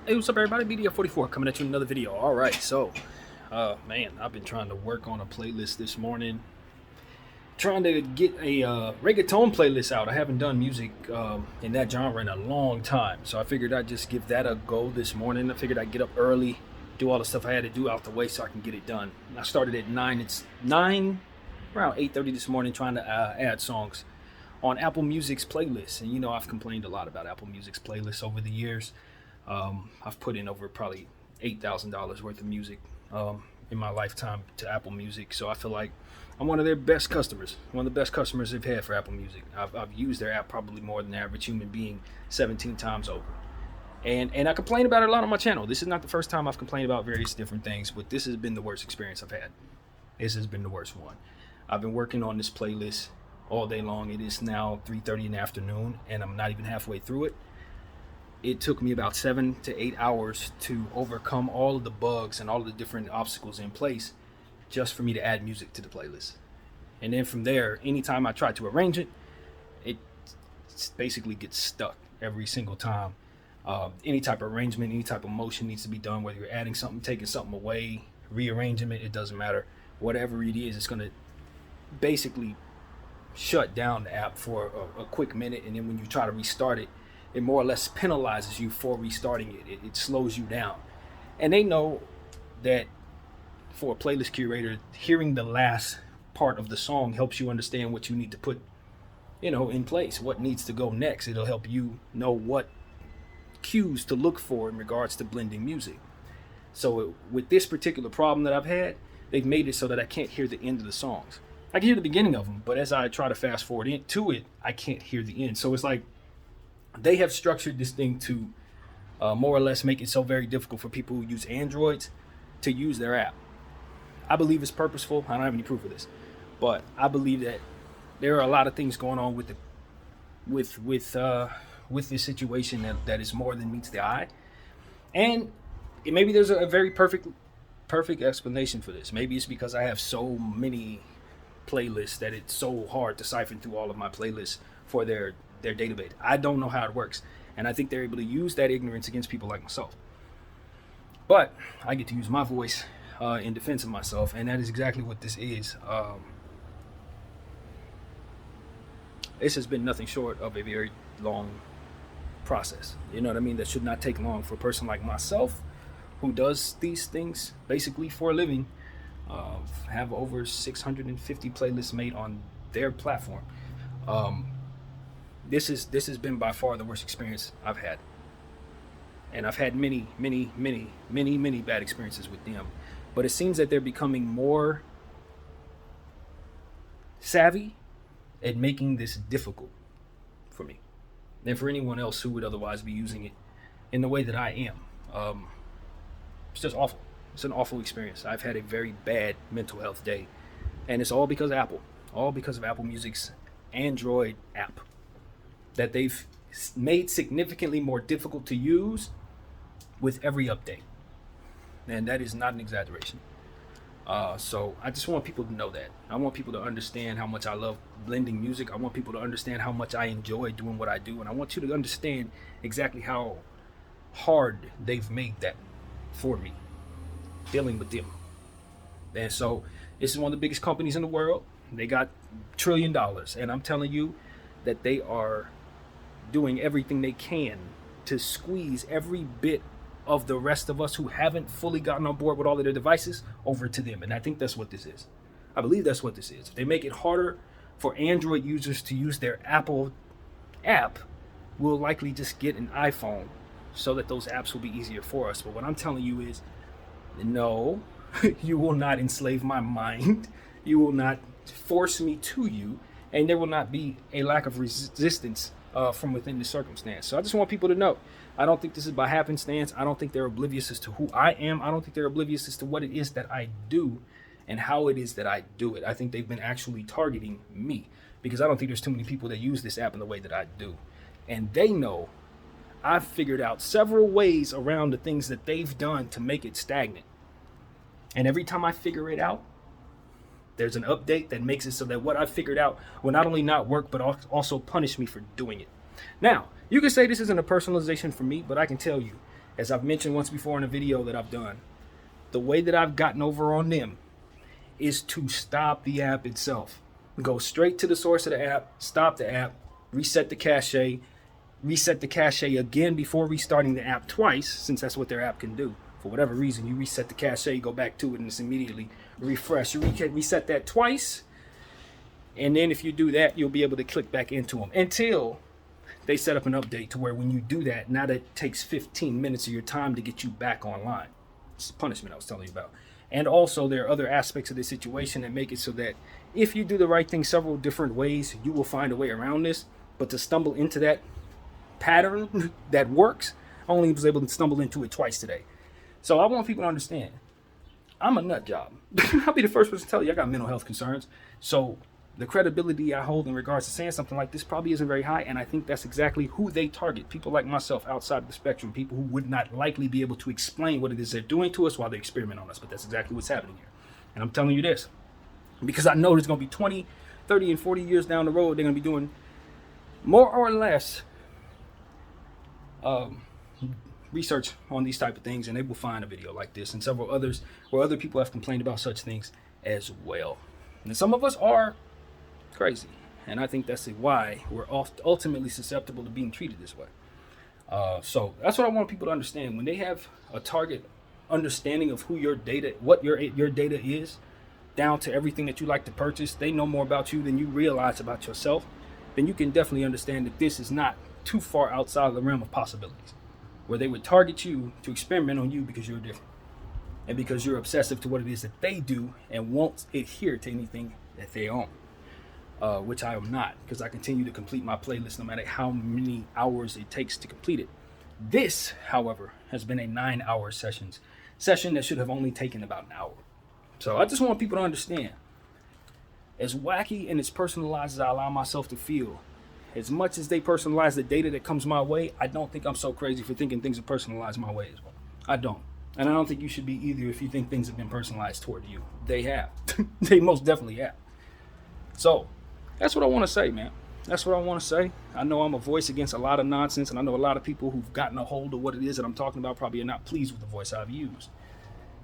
Hey, what's up, everybody? BDF 44 coming at you with another video. All right, so, man, I've been trying to work on a playlist this morning, trying to get a reggaeton playlist out. I haven't done music in that genre in a long time, so I figured I'd just give that a go this morning. I figured I'd get up early, do all the stuff I had to do out the way so I can get it done. I started at 9. It's 9, around 8:30 this morning, trying to add songs on Apple Music's playlist. And I've complained a lot about Apple Music's playlist over the years. I've put in over probably $8,000 worth of music in my lifetime to Apple Music, so I feel like I'm one of their best customers, one of the best customers they've had for Apple Music. I've used their app probably more than the average human being 17 times over. And I complain about it a lot on my channel. This is not the first time I've complained about various different things, but this has been the worst experience I've had. This has been the worst one. I've been working on this playlist all day long. It is now 3:30 in the afternoon, and I'm not even halfway through it. It took me about 7 to 8 hours to overcome all of the bugs and all of the different obstacles in place just for me to add music to the playlist. And then from there, anytime I try to arrange it, it basically gets stuck every single time. Any type of arrangement, any type of motion needs to be done, whether you're adding something, taking something away, rearranging it doesn't matter. Whatever it is, it's going to basically shut down the app for a quick minute, and then when you try to restart it, it more or less penalizes you for restarting it. It slows you down. And they know that for a playlist curator, hearing the last part of the song helps you understand what you need to put, in place, what needs to go next. It'll help you know what cues to look for in regards to blending music. So with this particular problem that I've had, they've made it so that I can't hear the end of the songs. I can hear the beginning of them, but as I try to fast forward into it, I can't hear the end. So it's like they have structured this thing to more or less make it so very difficult for people who use Androids to use their app. I believe it's purposeful. I don't have any proof of this, but I believe that there are a lot of things going on with this situation that is more than meets the eye. And maybe there's a very perfect explanation for this. Maybe it's because I have so many playlists that it's so hard to siphon through all of my playlists for their database. I don't know how it works, and I think they're able to use that ignorance against people like myself. But I get to use my voice in defense of myself, and that is exactly what this is. This has been nothing short of a very long process. You know what I mean? That should not take long for a person like myself who does these things basically for a living. Have over 650 playlists made on their platform. This has been by far the worst experience I've had. And I've had many bad experiences with them. But it seems that they're becoming more savvy at making this difficult for me than for anyone else who would otherwise be using it in the way that I am. It's just awful. It's an awful experience. I've had a very bad mental health day. And it's all because of Apple. All because of Apple Music's Android app that they've made significantly more difficult to use with every update. And that is not an exaggeration. So I just want people to know that. I want people to understand how much I love blending music. I want people to understand how much I enjoy doing what I do. And I want you to understand exactly how hard they've made that for me, dealing with them. And so this is one of the biggest companies in the world. They got $1 trillion. And I'm telling you that they are doing everything they can to squeeze every bit of the rest of us who haven't fully gotten on board with all of their devices over to them. And I think that's what this is. I believe that's what this is. If they make it harder for Android users to use their Apple app, we'll likely just get an iPhone so that those apps will be easier for us. But what I'm telling you is, no, you will not enslave my mind. You will not force me to you. And there will not be a lack of resistance from within the circumstance. So I just want people to know, I don't think this is by happenstance. I don't think they're oblivious as to who I am. I don't think they're oblivious as to what it is that I do and how it is that I do it. I think they've been actually targeting me because I don't think there's too many people that use this app in the way that I do. And they know I've figured out several ways around the things that they've done to make it stagnant. And every time I figure it out, there's an update that makes it so that what I figured out will not only not work, but also punish me for doing it. Now, you can say this isn't a personalization for me, but I can tell you, as I've mentioned once before in a video that I've done, the way that I've gotten over on them is to stop the app itself. Go straight to the source of the app, stop the app, reset the cache again before restarting the app twice, since that's what their app can do. For whatever reason, you reset the cache, you go back to it, and it's immediately refresh. You reset that twice, and then if you do that, you'll be able to click back into them until they set up an update to where when you do that, now that takes 15 minutes of your time to get you back online. It's the punishment I was telling you about. And also, there are other aspects of this situation that make it so that if you do the right thing several different ways, you will find a way around this. But to stumble into that pattern that works, I only was able to stumble into it twice today. So I want people to understand, I'm a nut job. I'll be the first person to tell you I got mental health concerns. So the credibility I hold in regards to saying something like this probably isn't very high, and I think that's exactly who they target. People like myself outside of the spectrum, people who would not likely be able to explain what it is they're doing to us while they experiment on us, but that's exactly what's happening here. And I'm telling you this, because I know there's going to be 20, 30, and 40 years down the road, they're going to be doing more or less research on these type of things, and they will find a video like this and several others where other people have complained about such things as well. And some of us are crazy, and I think that's why we're ultimately susceptible to being treated this way. So that's what I want people to understand. When they have a target understanding of who your data, what your data is, down to everything that you like to purchase, they know more about you than you realize about yourself, then you can definitely understand that this is not too far outside of the realm of possibilities, where they would target you to experiment on you because you're different and because you're obsessive to what it is that they do and won't adhere to anything that they own. Which I am not, because I continue to complete my playlist no matter how many hours it takes to complete it. This, however, has been a 9-hour session that should have only taken about an hour. So I just want people to understand, as wacky and as personalized as I allow myself to feel, as much as they personalize the data that comes my way, I don't think I'm so crazy for thinking things are personalized my way as well. I don't. And I don't think you should be either if you think things have been personalized toward you. They have. They most definitely have. So that's what I want to say, man. That's what I want to say. I know I'm a voice against a lot of nonsense, and I know a lot of people who've gotten a hold of what it is that I'm talking about probably are not pleased with the voice I've used.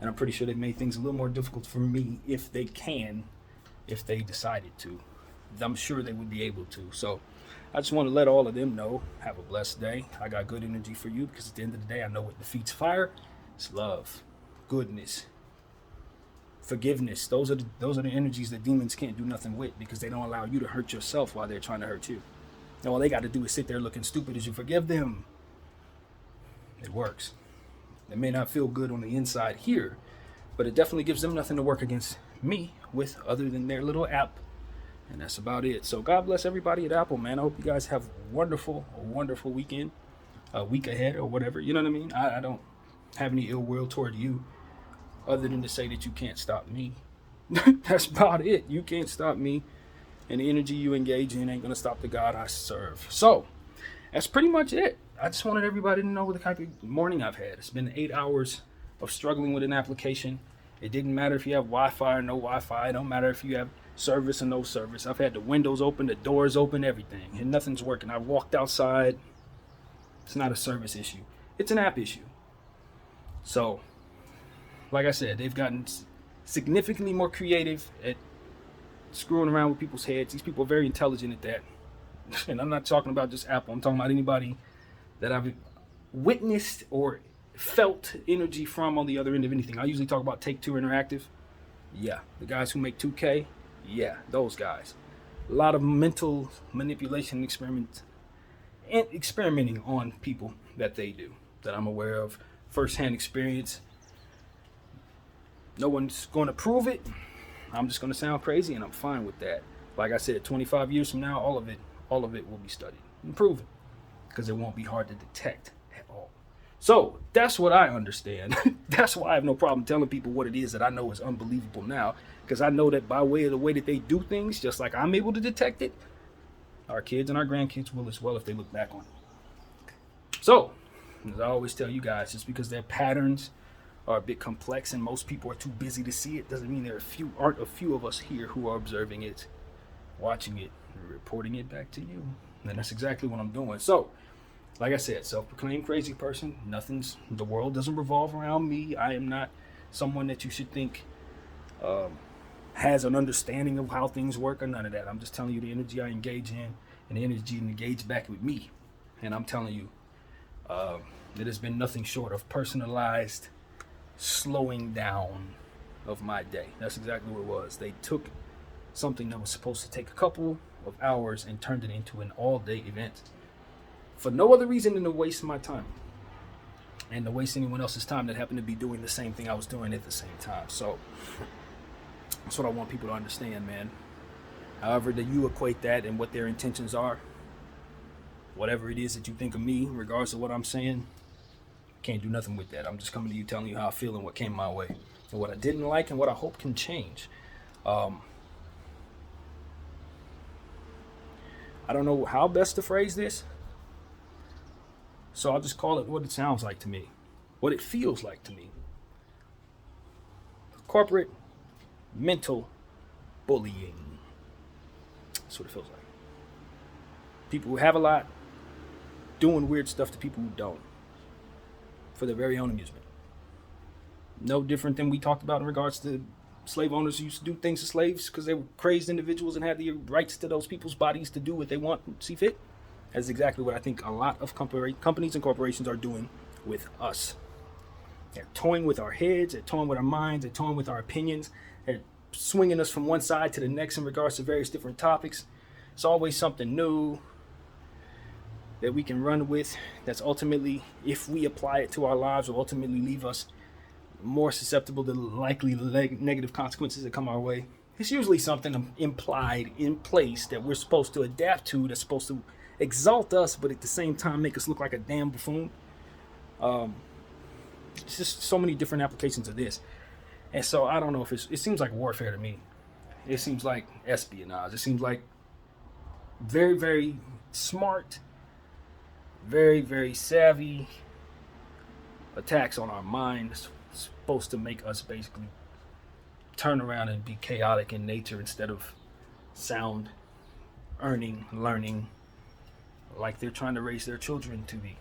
And I'm pretty sure they've made things a little more difficult for me if they decided to. I'm sure they would be able to. So I just want to let all of them know, have a blessed day. I got good energy for you, because at the end of the day, I know what defeats fire. It's love, goodness, forgiveness. Those are the energies that demons can't do nothing with, because they don't allow you to hurt yourself while they're trying to hurt you. And all they got to do is sit there looking stupid as you forgive them. It works. It may not feel good on the inside here, but it definitely gives them nothing to work against me with other than their little app. And that's about it. So God bless everybody at Apple, man. I hope you guys have a wonderful weekend, a week ahead or whatever. You know what I mean? I don't have any ill will toward you, other than to say that you can't stop me. That's about it. You can't stop me, and the energy you engage in ain't gonna stop the God I serve. So that's pretty much it. I just wanted everybody to know the type of morning I've had. It's been 8 hours of struggling with an application. It didn't matter if you have Wi-Fi or no Wi-Fi. It don't matter if you have service or no service. I've had the windows open, the doors open, everything, and nothing's working. I walked outside. It's not a service issue. It's an app issue. So, like I said, they've gotten significantly more creative at screwing around with people's heads. These people are very intelligent at that. And I'm not talking about just Apple. I'm talking about anybody that I've witnessed or felt energy from on the other end of anything. I usually talk about Take-Two Interactive. Yeah, the guys who make 2K. Yeah, those guys. A lot of mental manipulation experimenting on people that they do, that I'm aware of. First-hand experience. No one's going to prove it. I'm just going to sound crazy, and I'm fine with that. Like I said, 25 years from now, all of it will be studied and proven, because it won't be hard to detect at all. So that's what I understand. That's why I have no problem telling people what it is that I know is unbelievable now, because I know that by way of the way that they do things, just like I'm able to detect it, our kids and our grandkids will as well if they look back on it. So, as I always tell you guys, just because their patterns are a bit complex and most people are too busy to see it, doesn't mean there aren't a few of us here who are observing it, watching it, and reporting it back to you. And that's exactly what I'm doing. So, like I said, self-proclaimed crazy person. The world doesn't revolve around me. I am not someone that you should think has an understanding of how things work or none of that. I'm just telling you the energy I engage in and the energy engage back with me. And I'm telling you, it has been nothing short of personalized slowing down of my day. That's exactly what it was. They took something that was supposed to take a couple of hours and turned it into an all-day event for no other reason than to waste my time and to waste anyone else's time that happened to be doing the same thing I was doing at the same time. So that's what I want people to understand, man. However that you equate that and what their intentions are, whatever it is that you think of me, regardless of what I'm saying, can't do nothing with that. I'm just coming to you telling you how I feel and what came my way and what I didn't like and what I hope can change. I don't know how best to phrase this, so I'll just call it what it sounds like to me, what it feels like to me. Corporate mental bullying. That's what it feels like. People who have a lot doing weird stuff to people who don't for their very own amusement. No different than we talked about in regards to slave owners who used to do things to slaves because they were crazed individuals and had the rights to those people's bodies to do what they want and see fit. That's exactly what I think a lot of companies and corporations are doing with us. They're toying with our heads, they're toying with our minds, they're toying with our opinions, they're swinging us from one side to the next in regards to various different topics. It's always something new that we can run with that's ultimately, if we apply it to our lives, will ultimately leave us more susceptible to likely negative consequences that come our way. It's usually something implied in place that we're supposed to adapt to, that's supposed to exalt us, but at the same time make us look like a damn buffoon. It's just so many different applications of this. And so I don't know if it seems like warfare to me. It seems like espionage. It seems like very, very smart, very, very savvy attacks on our minds, supposed to make us basically turn around and be chaotic in nature instead of sound, earning, learning, like they're trying to raise their children to be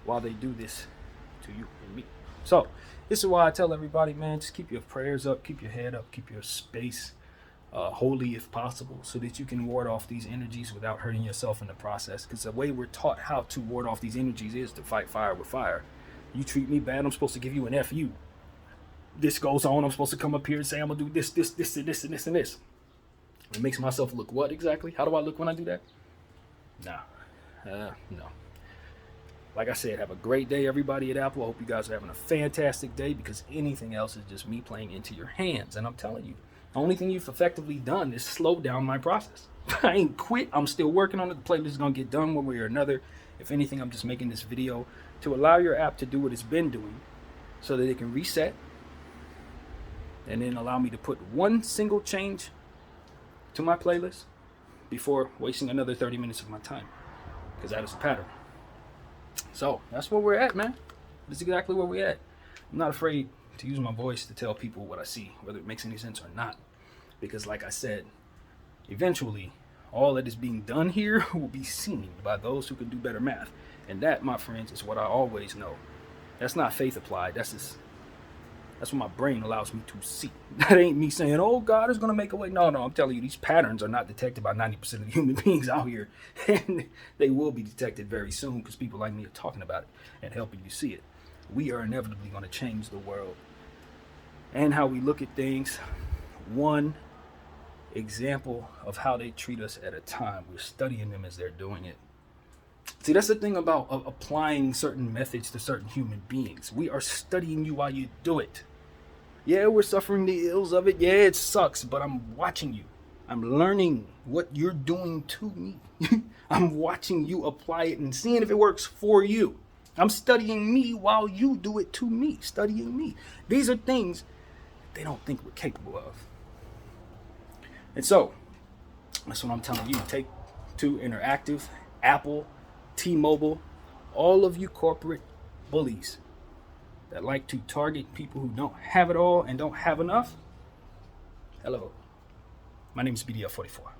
while they do this to you and me. So this is why I tell everybody, man, just keep your prayers up, keep your head up, keep your space holy if possible, so that you can ward off these energies without hurting yourself in the process. Because the way we're taught how to ward off these energies is to fight fire with fire. You treat me bad, I'm supposed to give you an FU. This goes on, I'm supposed to come up here and say I'm gonna do this, this, this, and this, and this, and this. It makes myself look what exactly? How do I look when I do that? No. Like I said, have a great day, everybody at Apple. I hope you guys are having a fantastic day, because anything else is just me playing into your hands. And I'm telling you, the only thing you've effectively done is slow down my process. I ain't quit. I'm still working on it. The playlist is going to get done one way or another. If anything, I'm just making this video to allow your app to do what it's been doing so that it can reset and then allow me to put one single change to my playlist before wasting another 30 minutes of my time, because that is a pattern. So that's where we're at, man. That's exactly where we're at. I'm not afraid to use my voice to tell people what I see, whether it makes any sense or not. Because like I said, eventually all that is being done here will be seen by those who can do better math. And that, my friends, is what I always know. That's not faith applied. That's what my brain allows me to see. That ain't me saying, oh, God is going to make a way. No, I'm telling you, these patterns are not detected by 90% of the human beings out here. And they will be detected very soon, because people like me are talking about it and helping you see it. We are inevitably going to change the world and how we look at things, one example of how they treat us at a time. We're studying them as they're doing it. See, that's the thing about applying certain methods to certain human beings. We are studying you while you do it. Yeah, we're suffering the ills of it. Yeah, it sucks, but I'm watching you. I'm learning what you're doing to me. I'm watching you apply it and seeing if it works for you. I'm studying me while you do it to me, studying me. These are things they don't think we're capable of. And so, that's what I'm telling you. Take Two Interactive, Apple, T-Mobile, all of you corporate bullies that like to target people who don't have it all and don't have enough. Hello, my name is BDF 44.